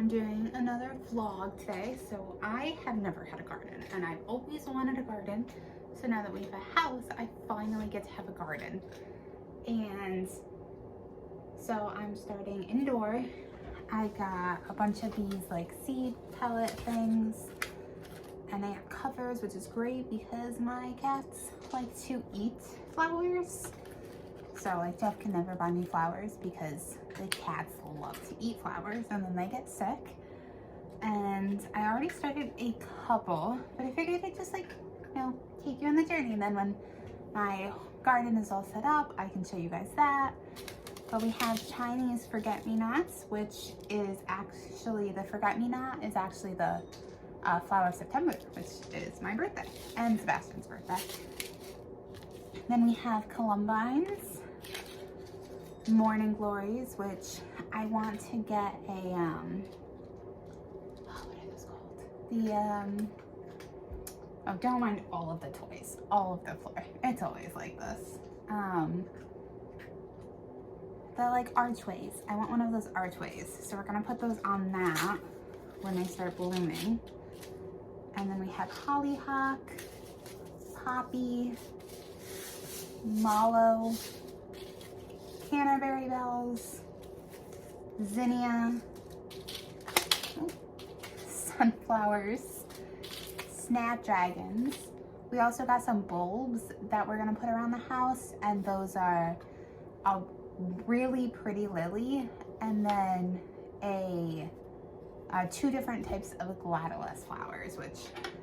I'm doing another vlog today. So I have never had a garden and I've always wanted a garden. So now that we have a house, I finally get to have a garden. And so I'm starting indoor. I got a bunch of these like seed pellet things and I got covers, which is great because my cats like to eat flowers. So like Jeff can never buy me flowers because the cats love to eat flowers and then they get sick. And I already started a couple, but I figured I'd just like, take you on the journey. And then when my garden is all set up, I can show you guys that. But we have Chinese forget-me-nots, which is actually, the forget-me-not is actually the flower of September, which is my birthday and Sebastian's birthday. Then we have columbines, morning glories, which I want to get a, what are those called? Oh, don't mind all of the toys, all of the floor. It's always like this. The like archways. I want one of those archways. So we're gonna put those on that when they start blooming. And then we have hollyhock, poppy, mallow, canterbury bells, zinnia, sunflowers, snapdragons. We also got some bulbs that we're gonna put around the house, and those are a really pretty lily and then two different types of gladiolus flowers, which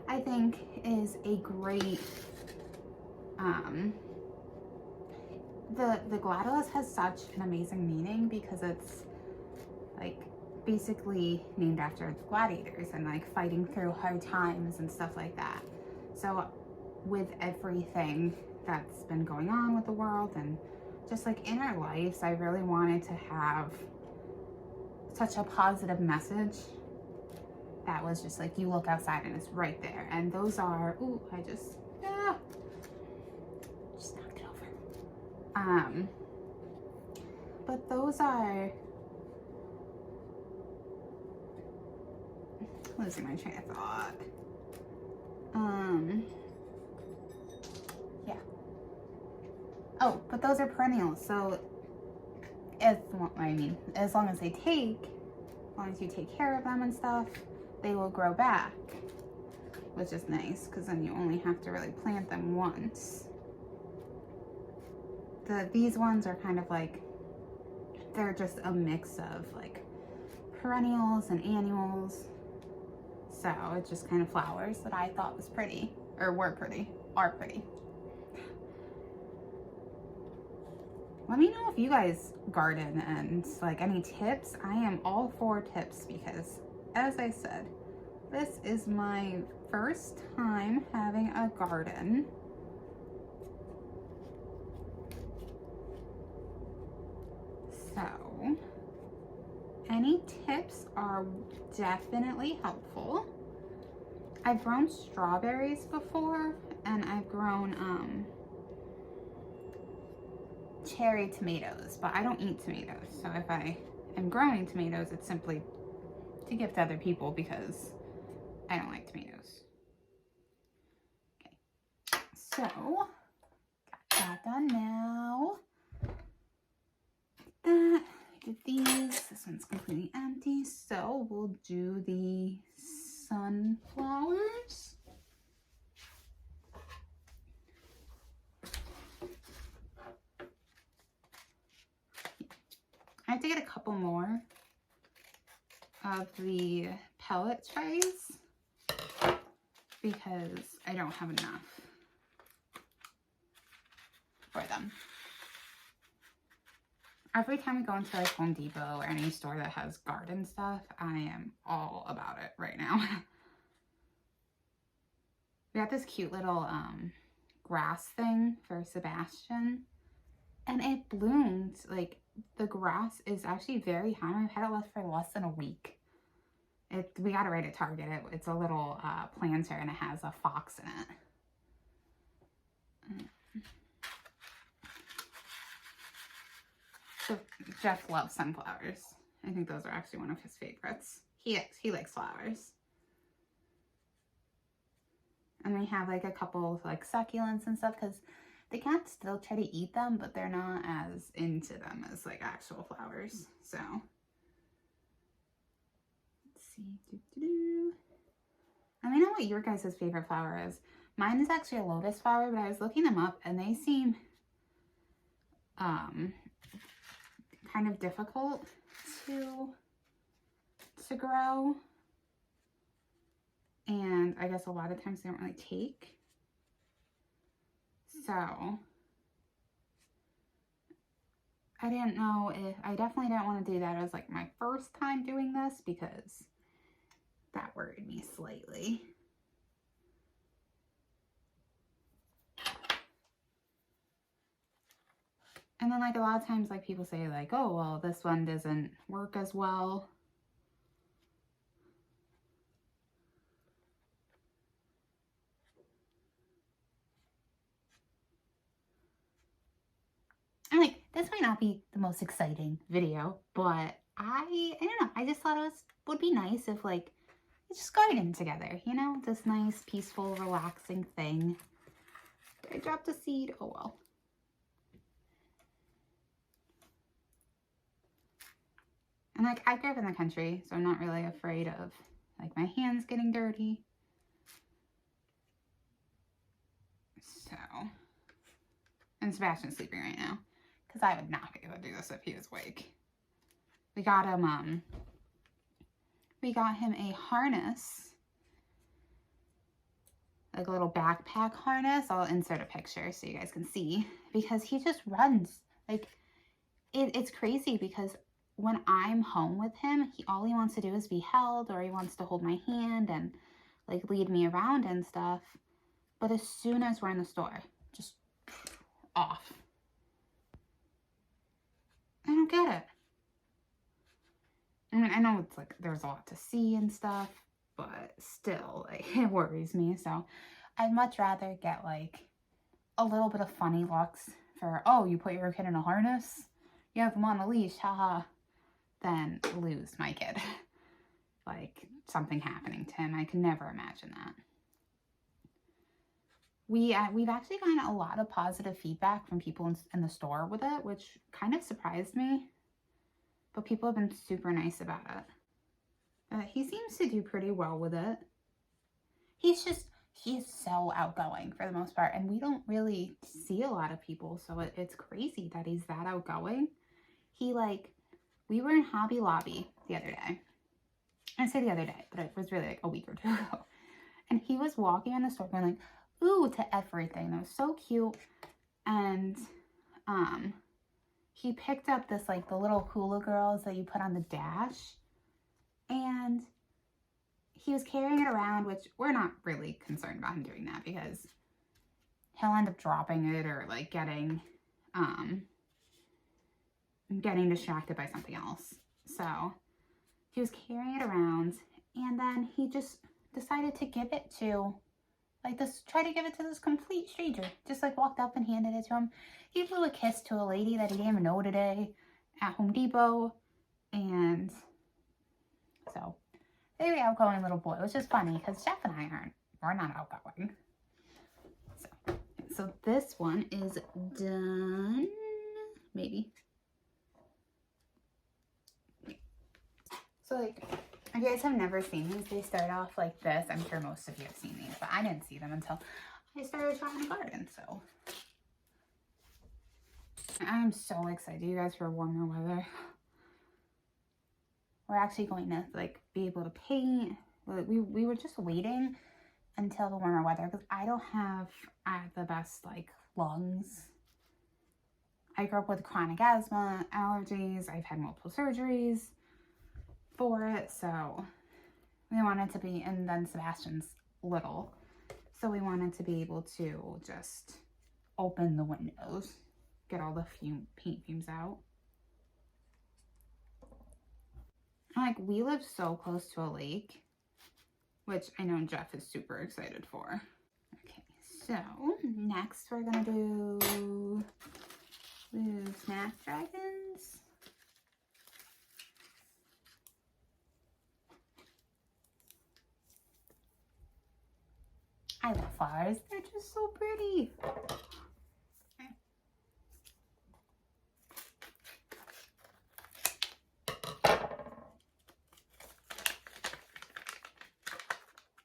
I think is a great the gladiolus has such an amazing meaning because it's like basically named after gladiators and like fighting through hard times and stuff like that. So with everything that's been going on with the world and just like in our lives, I really wanted to have such a positive message that was just like, you look outside and it's right there. And those are, ooh, I just knocked it over. But those are, losing my train of thought. Yeah. Oh, but those are perennials. So as long as you take care of them and stuff, they will grow back, which is nice because then you only have to really plant them once. These ones are kind of like, they're just a mix of like perennials and annuals. So it's just kind of flowers that I thought was pretty, or are pretty. Let me know if you guys garden and like any tips. I am all for tips because, as I said, this is my first time having a garden. So any tips are definitely helpful. I've grown strawberries before and I've grown cherry tomatoes, but I don't eat tomatoes. So if I am growing tomatoes, it's simply to give to other people because I don't like tomatoes. Okay, so got that done now. That, I did these. This one's completely empty. So we'll do the sunflowers. I have to get a couple more of the pellet trays because I don't have enough for them. Every time we go into like Home Depot or any store that has garden stuff, I am all about it right now. We got this cute little grass thing for Sebastian and it bloomed. Like the grass is actually very high. I've had it left for less than a week. We got it right at Target. It's a little planter and it has a fox in it. So Jeff loves sunflowers. I think those are actually one of his favorites. He likes flowers. And we have like a couple of like succulents and stuff because the cats still try to eat them, but they're not as into them as like actual flowers. So let's see. Let me know what your guys' favorite flower is. Mine is actually a lotus flower, but I was looking them up and they seem kind of difficult to grow. And I guess a lot of times they don't really take. So I didn't know if, I definitely didn't want to do that as like my first time doing this because that worried me slightly. And then like a lot of times like people say like, oh, well, this one doesn't work as well. I'm like, this might not be the most exciting video, but I don't know. I just thought it would be nice if like we just garden together, you know, this nice, peaceful, relaxing thing. I dropped a seed. Oh well. And like I grew up in the country, so I'm not really afraid of like my hands getting dirty. So, and Sebastian's sleeping right now because I would not be able to do this if he was awake. We got him a harness, like a little backpack harness. I'll insert a picture so you guys can see because he just runs. Like it's crazy because when I'm home with him, all he wants to do is be held, or he wants to hold my hand and like lead me around and stuff. But as soon as we're in the store, just off. I don't get it. I mean, I know it's like there's a lot to see and stuff, but still, like, it worries me. So I'd much rather get like a little bit of funny looks for, oh, you put your kid in a harness, you have him on a leash, haha, than lose my kid. Like something happening to him. I could never imagine that. We've actually gotten a lot of positive feedback from people in the store with it, which kind of surprised me. But people have been super nice about it. He seems to do pretty well with it. He's so outgoing for the most part, and we don't really see a lot of people, so it's crazy that he's that outgoing. We were in Hobby Lobby the other day. I say the other day, but it was really like a week or two ago. And he was walking in the store going like, ooh, to everything. That was so cute. And he picked up this like the little hula girls that you put on the dash, and he was carrying it around, which we're not really concerned about him doing that because he'll end up dropping it or like getting distracted by something else. So he was carrying it around, and then he just decided to give it to try to give it to this complete stranger. Just like walked up and handed it to him. He blew a kiss to a lady that he didn't even know today at Home Depot. And so, very outgoing little boy, which is funny because Jeff and we're not outgoing. So this one is done, maybe. So like, if you guys have never seen these, they start off like this. I'm sure most of you have seen these, but I didn't see them until I started trying to garden, so. I'm so excited, you guys, for warmer weather. We're actually going to like be able to paint. We were just waiting until the warmer weather because I don't have the best like lungs. I grew up with chronic asthma, allergies. I've had multiple surgeries for it, so we wanted to be, and then Sebastian's little, so we wanted to be able to just open the windows, get all the paint fumes out. And like, we live so close to a lake, which I know Jeff is super excited for. Okay, so next we're gonna do Snapdragons. guys. They're just so pretty.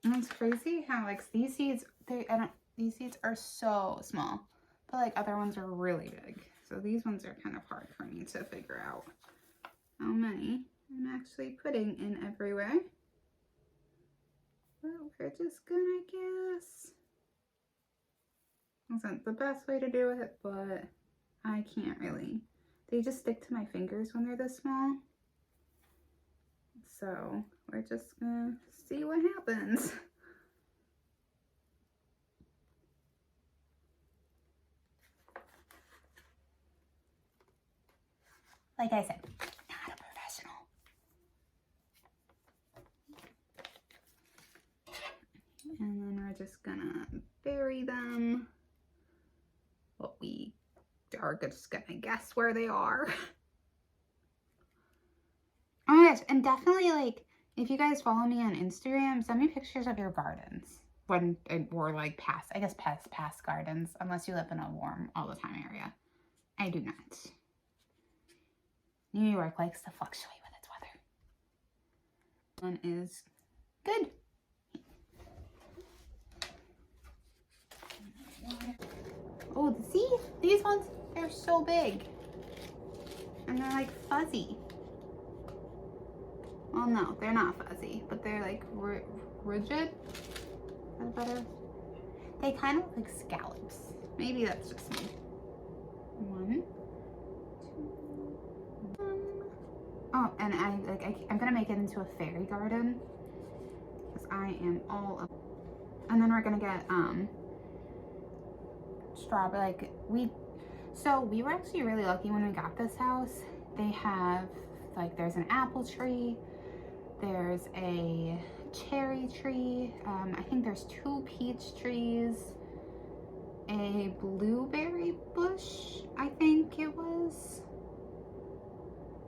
And it's crazy how like these seeds, these seeds are so small, but like other ones are really big. So these ones are kind of hard for me to figure out how many I'm actually putting in every way. But we're just gonna guess. Wasn't the best way to do it, but I can't really. They just stick to my fingers when they're this small. So we're just gonna see what happens. Like I said, not a professional. And then we're just gonna bury them. What we are just gonna guess where they are. Oh my gosh, and definitely like, if you guys follow me on Instagram, send me pictures of your gardens. When, or like past, I guess past gardens, unless you live in a warm all the time area. I do not. New York likes to fluctuate with its weather. One is good. Oh, see? These ones, they're so big. And they're like fuzzy. Well, no, they're not fuzzy, but they're like rigid. Is that better? They kind of look like scallops. Maybe that's just me. 1, 2, 1. Oh, and I'm gonna make it into a fairy garden because I am all up. And then we're gonna get strawberry. Like we were actually really lucky when we got this house. They have like, there's an apple tree, there's a cherry tree, I think there's 2 peach trees, a blueberry bush, I think it was,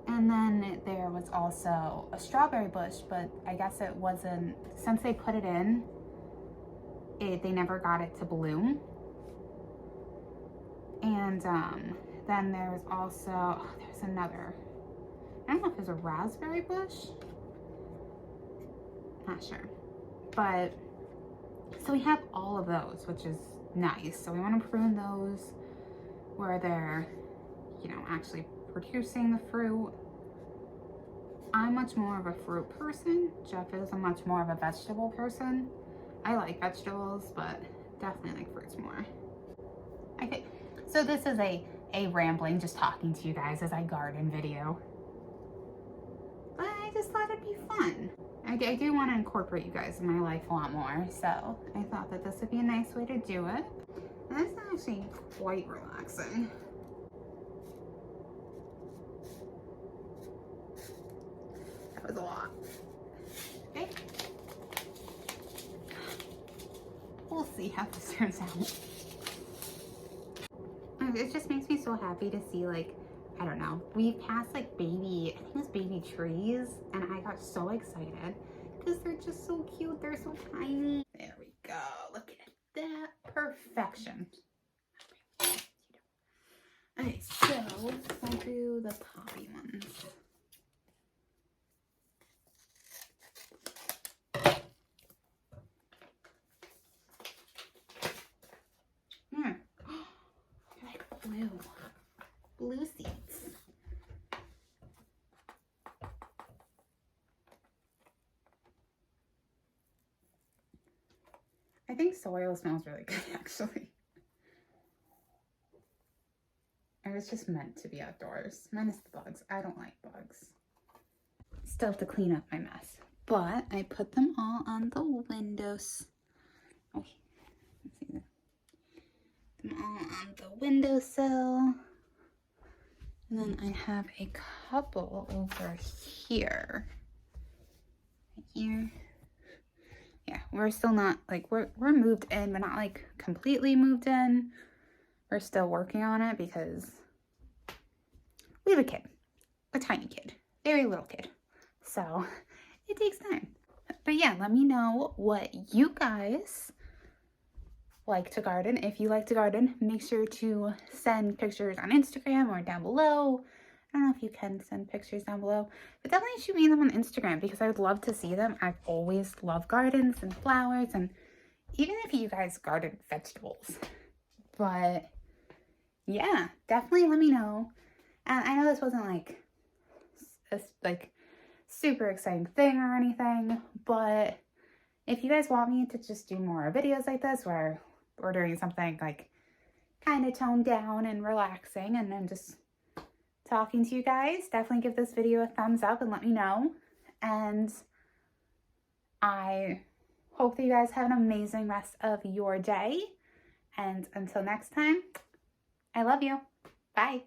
and then there was also a strawberry bush, but I guess it wasn't, since they put it in, they never got it to bloom. And then there was also, there's another, I don't know if there's a raspberry bush, not sure, but so we have all of those, which is nice. So we want to prune those where they're, you know, actually producing the fruit. I'm much more of a fruit person. Jeff is a much more of a vegetable person. I like vegetables, but definitely like fruits more. Okay, so this is a rambling, just talking to you guys as I garden video. But I just thought it'd be fun. I do want to incorporate you guys in my life a lot more, so I thought that this would be a nice way to do it. And it's actually quite relaxing. That was a lot. Okay. We'll see how this turns out. It just makes me so happy to see, like, I don't know, we passed like baby, I think it was baby trees, and I got so excited because they're just so cute. They're so tiny. There we go. Look at that. Perfection. Okay, so I'll do the poppy ones. Blue seeds. I think soil smells really good, actually. It was just meant to be outdoors. Minus the bugs. I don't like bugs. Still have to clean up my mess. But I put them all on the windows. Okay, let's see that. Them all on the windowsill. And then I have a couple over here. Right here. Yeah, we're still not, like, we're moved in, but not, like, completely moved in. We're still working on it because we have a kid. A tiny kid. Very little kid. So, it takes time. But yeah, let me know what like to garden. If you like to garden, make sure to send pictures on Instagram or down below. I don't know if you can send pictures down below, but definitely shoot me them on Instagram because I would love to see them. I've always loved gardens and flowers, and even if you guys garden vegetables. But yeah, definitely let me know. And I know this wasn't like a super exciting thing or anything, but if you guys want me to just do more videos like this where we're doing something like kind of toned down and relaxing and then just talking to you guys, definitely give this video a thumbs up and let me know. And I hope that you guys have an amazing rest of your day. And until next time, I love you. Bye.